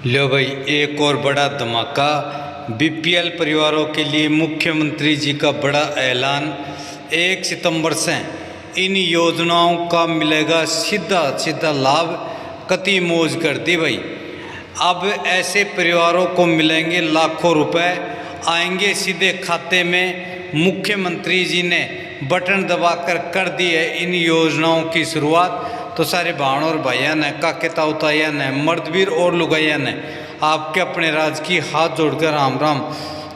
लो भाई, एक और बड़ा धमाका। बीपीएल परिवारों के लिए मुख्यमंत्री जी का बड़ा ऐलान। 1 सितंबर से इन योजनाओं का मिलेगा सीधा सीधा लाभ। कती मौज कर दी भाई। अब ऐसे परिवारों को मिलेंगे लाखों रुपए, आएंगे सीधे खाते में। मुख्यमंत्री जी ने बटन दबाकर कर दी है इन योजनाओं की शुरुआत। तो सारे भाण और भाइया ने, काके ताऊताया ने, मर्दवीर और लुगाइया ने आपके अपने राज्य की हाथ जोड़कर राम राम।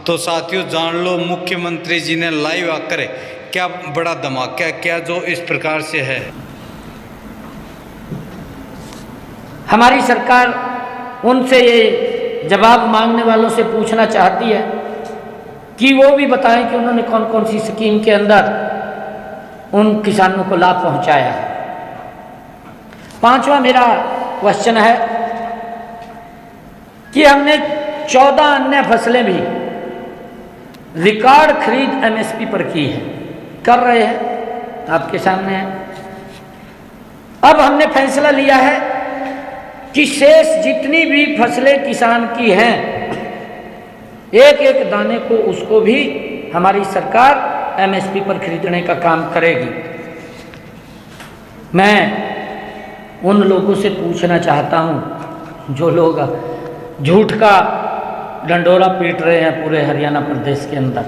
तो साथियों, जान लो मुख्यमंत्री जी ने लाइव आकर क्या बड़ा धमाका क्या जो इस प्रकार से है। हमारी सरकार उनसे ये जवाब मांगने वालों से पूछना चाहती है कि वो भी बताएं कि उन्होंने कौन कौन सी स्कीम के अंदर उन किसानों को लाभ पहुंचाया है। 5वां मेरा क्वेश्चन है कि हमने 14 अन्य फसलें भी रिकॉर्ड खरीद एमएसपी पर की है, कर रहे हैं, आपके सामने है। अब हमने फैसला लिया है कि शेष जितनी भी फसलें किसान की हैं, एक एक दाने को उसको भी हमारी सरकार एमएसपी पर खरीदने का काम करेगी। मैं उन लोगों से पूछना चाहता हूं जो लोग झूठ का डंडोरा पीट रहे हैं पूरे हरियाणा प्रदेश के अंदर,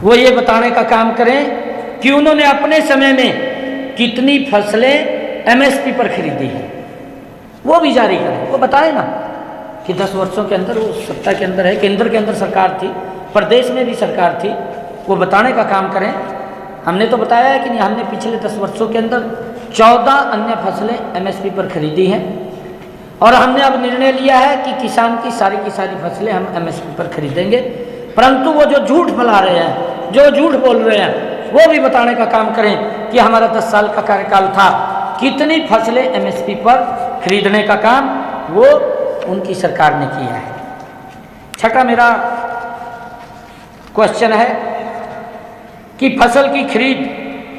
वो ये बताने का काम करें कि उन्होंने अपने समय में कितनी फसलें एमएसपी पर खरीदी है। वो भी जारी करें, वो बताए ना कि 10 वर्षों के अंदर, वो सत्ता के अंदर है, केंद्र के अंदर सरकार थी, प्रदेश में भी सरकार थी, वो बताने का काम करें। हमने तो बताया है कि नहीं, हमने पिछले 10 वर्षों के अंदर 14 अन्य फसलें एमएसपी पर खरीदी हैं और हमने अब निर्णय लिया है कि किसान की सारी फसलें हम एमएसपी पर खरीदेंगे। परंतु वो जो झूठ फैला रहे हैं, जो झूठ बोल रहे हैं, वो भी बताने का काम करें कि हमारा 10 साल का कार्यकाल था, कितनी फसलें एमएसपी पर खरीदने का काम वो उनकी सरकार ने किया है। छठा मेरा क्वेश्चन है कि फसल की खरीद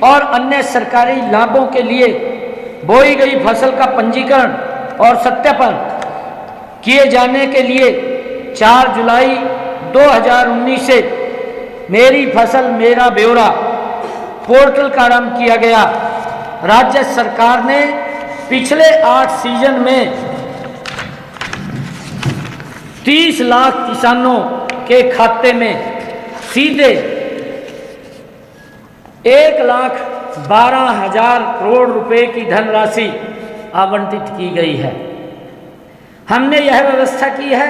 और अन्य सरकारी लाभों के लिए बोई गई फसल का पंजीकरण और सत्यापन किए जाने के लिए 4 जुलाई 2019 से मेरी फसल मेरा ब्यौरा पोर्टल का आरंभ किया गया। राज्य सरकार ने पिछले 8 सीजन में 30 लाख किसानों के खाते में सीधे 1,12,000 करोड़ रुपए की धनराशि आवंटित की गई है। हमने यह व्यवस्था की है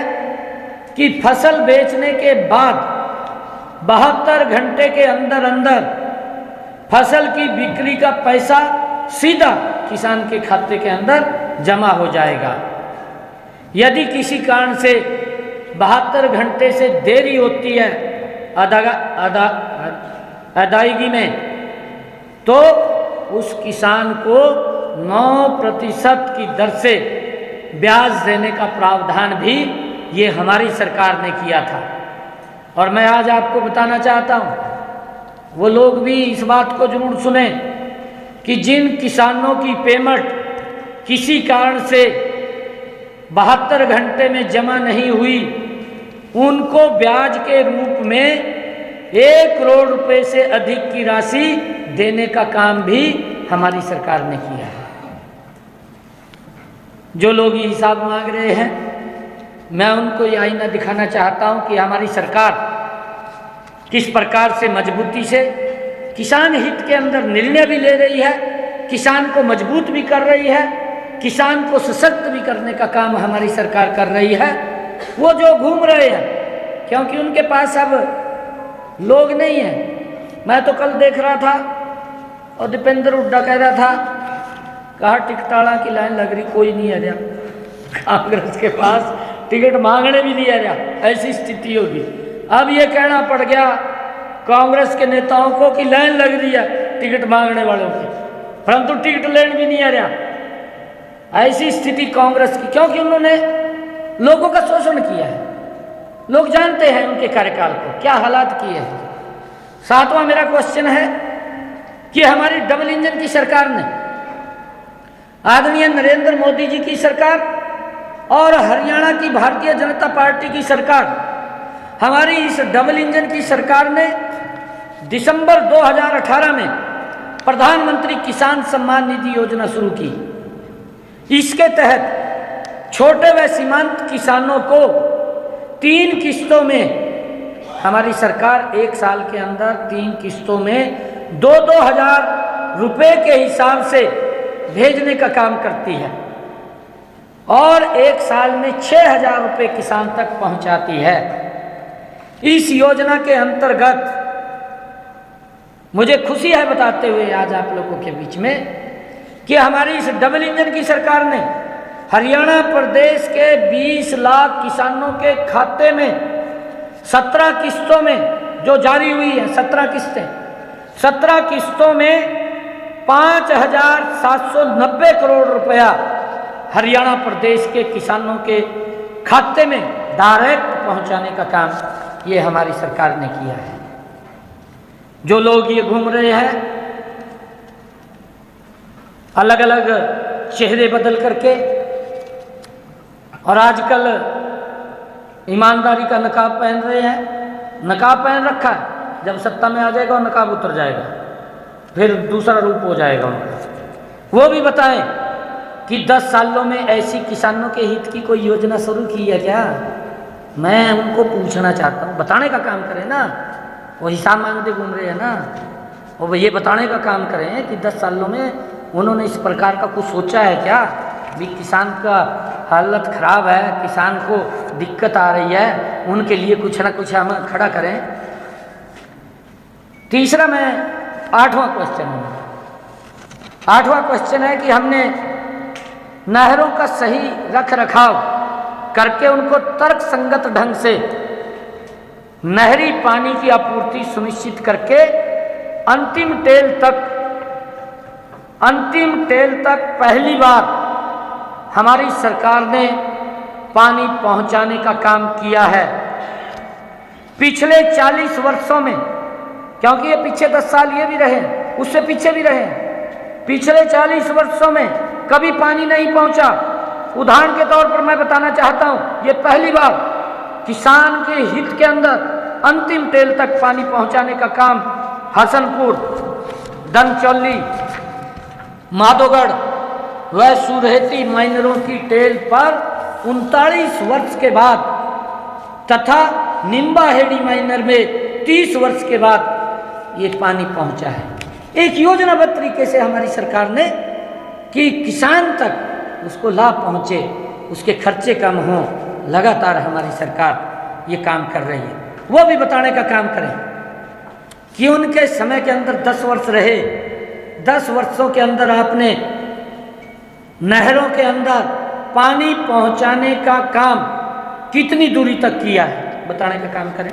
कि फसल बेचने के बाद 72 घंटे के अंदर अंदर फसल की बिक्री का पैसा सीधा किसान के खाते के अंदर जमा हो जाएगा। यदि किसी कारण से 72 घंटे से देरी होती है अदायगी में, तो उस किसान को 9% की दर से ब्याज देने का प्रावधान भी ये हमारी सरकार ने किया था। और मैं आज आपको बताना चाहता हूँ, वो लोग भी इस बात को जरूर सुने कि जिन किसानों की पेमेंट किसी कारण से 72 घंटे में जमा नहीं हुई, उनको ब्याज के रूप में 1 करोड़ रुपए से अधिक की राशि देने का काम भी हमारी सरकार ने किया है। जो लोग ये हिसाब मांग रहे हैं, मैं उनको ये आईना दिखाना चाहता हूं कि हमारी सरकार किस प्रकार से मजबूती से किसान हित के अंदर निर्णय भी ले रही है, किसान को मजबूत भी कर रही है, किसान को सशक्त भी करने का काम हमारी सरकार कर रही है। वो जो घूम रहे हैं, क्योंकि उनके पास अब लोग नहीं है। मैं तो कल देख रहा था और दीपेंद्र हुड्डा कह रहा था, कहा टिकटाला की लाइन लग रही, कोई नहीं आ रहा, कांग्रेस के पास टिकट मांगने भी नहीं आ रहा, ऐसी स्थिति होगी। अब ये कहना पड़ गया कांग्रेस के नेताओं को कि लाइन लग रही है टिकट मांगने वालों की, परंतु टिकट लेने भी नहीं आ रहा। ऐसी स्थिति कांग्रेस की, क्योंकि उन्होंने लोगों का शोषण किया है। लोग जानते हैं उनके कार्यकाल को, क्या हालात किए हैं। 7वां मेरा क्वेश्चन है कि हमारी डबल इंजन की सरकार ने, आदरणीय नरेंद्र मोदी जी की सरकार और हरियाणा की भारतीय जनता पार्टी की सरकार, हमारी इस डबल इंजन की सरकार ने दिसंबर 2018 में प्रधानमंत्री किसान सम्मान निधि योजना शुरू की। इसके तहत छोटे व सीमांत किसानों को 3 किस्तों में हमारी सरकार 1 साल के अंदर 3 किस्तों में 2-2 हजार रुपये के हिसाब से भेजने का काम करती है और 1 साल में 6,000 रुपये किसान तक पहुंचाती है। इस योजना के अंतर्गत मुझे खुशी है बताते हुए आज आप लोगों के बीच में कि हमारी इस डबल इंजन की सरकार ने हरियाणा प्रदेश के 20 लाख किसानों के खाते में 17 किस्तों में जो जारी हुई है 17 किस्तें, 17 किस्तों में 5,790 करोड़ रुपया हरियाणा प्रदेश के किसानों के खाते में डायरेक्ट पहुंचाने का काम ये हमारी सरकार ने किया है। जो लोग ये घूम रहे हैं अलग अलग चेहरे बदल करके और आजकल ईमानदारी का नकाब पहन रहे हैं, नकाब पहन रखा है, जब सत्ता में आ जाएगा और नकाब उतर जाएगा, फिर दूसरा रूप हो जाएगा उनका। वो भी बताएं कि 10 सालों में ऐसी किसानों के हित की कोई योजना शुरू की है क्या? मैं उनको पूछना चाहता हूँ, बताने का काम करें ना, वो हिसाब मांगते घूम रहे हैं ना, और ये बताने का काम करें कि 10 सालों में उन्होंने इस प्रकार का कुछ सोचा है क्या भी किसान का हालत ख़राब है, किसान को दिक्कत आ रही है, उनके लिए कुछ ना कुछ हम खड़ा करें। तीसरा मैं 8वां क्वेश्चन है, 8वां क्वेश्चन है कि हमने नहरों का सही रख रखाव करके उनको तर्क संगत ढंग से नहरी पानी की आपूर्ति सुनिश्चित करके अंतिम टेल तक पहली बार हमारी सरकार ने पानी पहुंचाने का काम किया है। पिछले 40 वर्षों में, क्योंकि ये पीछे 10 साल ये भी रहे, उससे पीछे भी रहे, पिछले 40 वर्षों में कभी पानी नहीं पहुंचा। उदाहरण के तौर पर मैं बताना चाहता हूं, ये पहली बार किसान के हित के अंदर अंतिम टेल तक पानी पहुंचाने का काम हसनपुर, धनचौली, माधोगढ़ व सुरहेती माइनरों की टेल पर 39 वर्ष के बाद तथा निम्बाहेड़ी माइनर में 30 वर्ष के बाद ये पानी पहुंचा है। एक योजनाबद्ध तरीके से हमारी सरकार ने कि किसान तक उसको लाभ पहुंचे, उसके खर्चे कम हों, लगातार हमारी सरकार ये काम कर रही है। वो भी बताने का काम करें कि उनके समय के अंदर 10 वर्ष रहे, 10 वर्षों के अंदर आपने नहरों के अंदर पानी पहुंचाने का काम कितनी दूरी तक किया है, बताने का काम करें।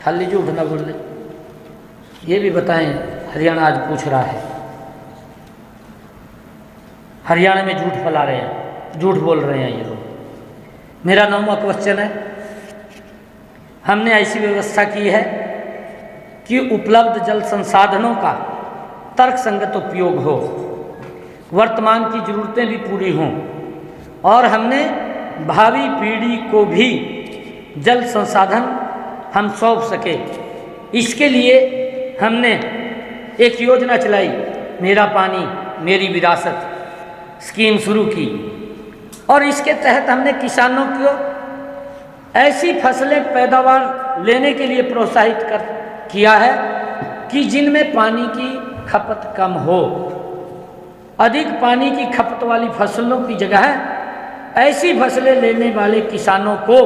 खाली झूठ ना बोल ले, ये भी बताएं। हरियाणा आज पूछ रहा है, हरियाणा में झूठ फैला रहे हैं, झूठ बोल रहे हैं ये लोग। मेरा 9वां क्वेश्चन है, हमने ऐसी व्यवस्था की है कि उपलब्ध जल संसाधनों का तर्कसंगत उपयोग हो, वर्तमान की ज़रूरतें भी पूरी हों और हमने भावी पीढ़ी को भी जल संसाधन हम सौंप सके। इसके लिए हमने एक योजना चलाई, मेरा पानी मेरी विरासत स्कीम शुरू की और इसके तहत हमने किसानों को ऐसी फसलें पैदावार लेने के लिए प्रोत्साहित किया है कि जिनमें पानी की खपत कम हो। अधिक पानी की खपत वाली फसलों की जगह ऐसी फसलें लेने वाले किसानों को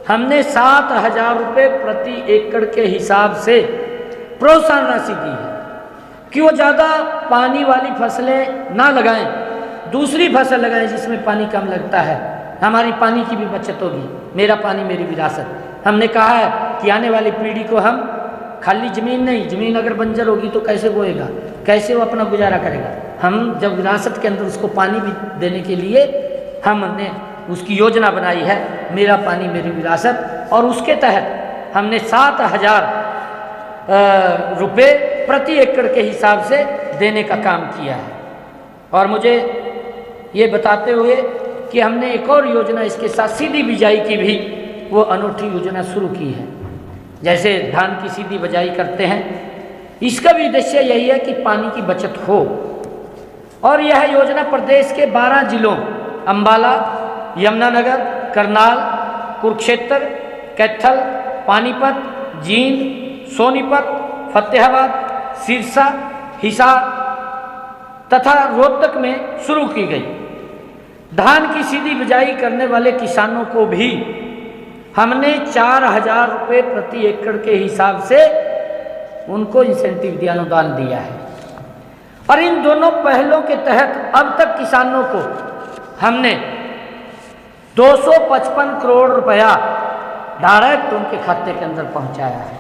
हमने 7,000 रुपये प्रति एकड़ के हिसाब से प्रोत्साहन राशि दी है कि वो ज़्यादा पानी वाली फसलें ना लगाएं, दूसरी फसल लगाएं जिसमें पानी कम लगता है, हमारी पानी की भी बचत होगी। मेरा पानी मेरी विरासत। हमने कहा है कि आने वाली पीढ़ी को हम खाली ज़मीन नहीं, ज़मीन अगर बंजर होगी तो कैसे बोएगा, कैसे वो अपना गुजारा करेगा। हम जब विरासत के अंदर उसको पानी भी देने के लिए हमने उसकी योजना बनाई है, मेरा पानी मेरी विरासत, और उसके तहत हमने 7,000 रुपये प्रति एकड़ के हिसाब से देने का काम किया है। और मुझे ये बताते हुए कि हमने एक और योजना इसके साथ सीधी बिजाई की भी वो अनूठी योजना शुरू की है। जैसे धान की सीधी बिजाई करते हैं, इसका भी उद्देश्य यही है कि पानी की बचत हो। और यह योजना प्रदेश के 12 जिलों अंबाला, यमुनानगर, करनाल, कुरुक्षेत्र, कैथल, पानीपत, जींद, सोनीपत, फतेहाबाद, सिरसा, हिसार तथा रोहतक में शुरू की गई। धान की सीधी बिजाई करने वाले किसानों को भी हमने 4000 रुपये प्रति एकड़ के हिसाब से उनको इंसेंटिव दिया, अनुदान दिया है। और इन दोनों पहलों के तहत अब तक किसानों को हमने 255 करोड़ रुपया डायरेक्ट उनके खाते के अंदर पहुंचाया है।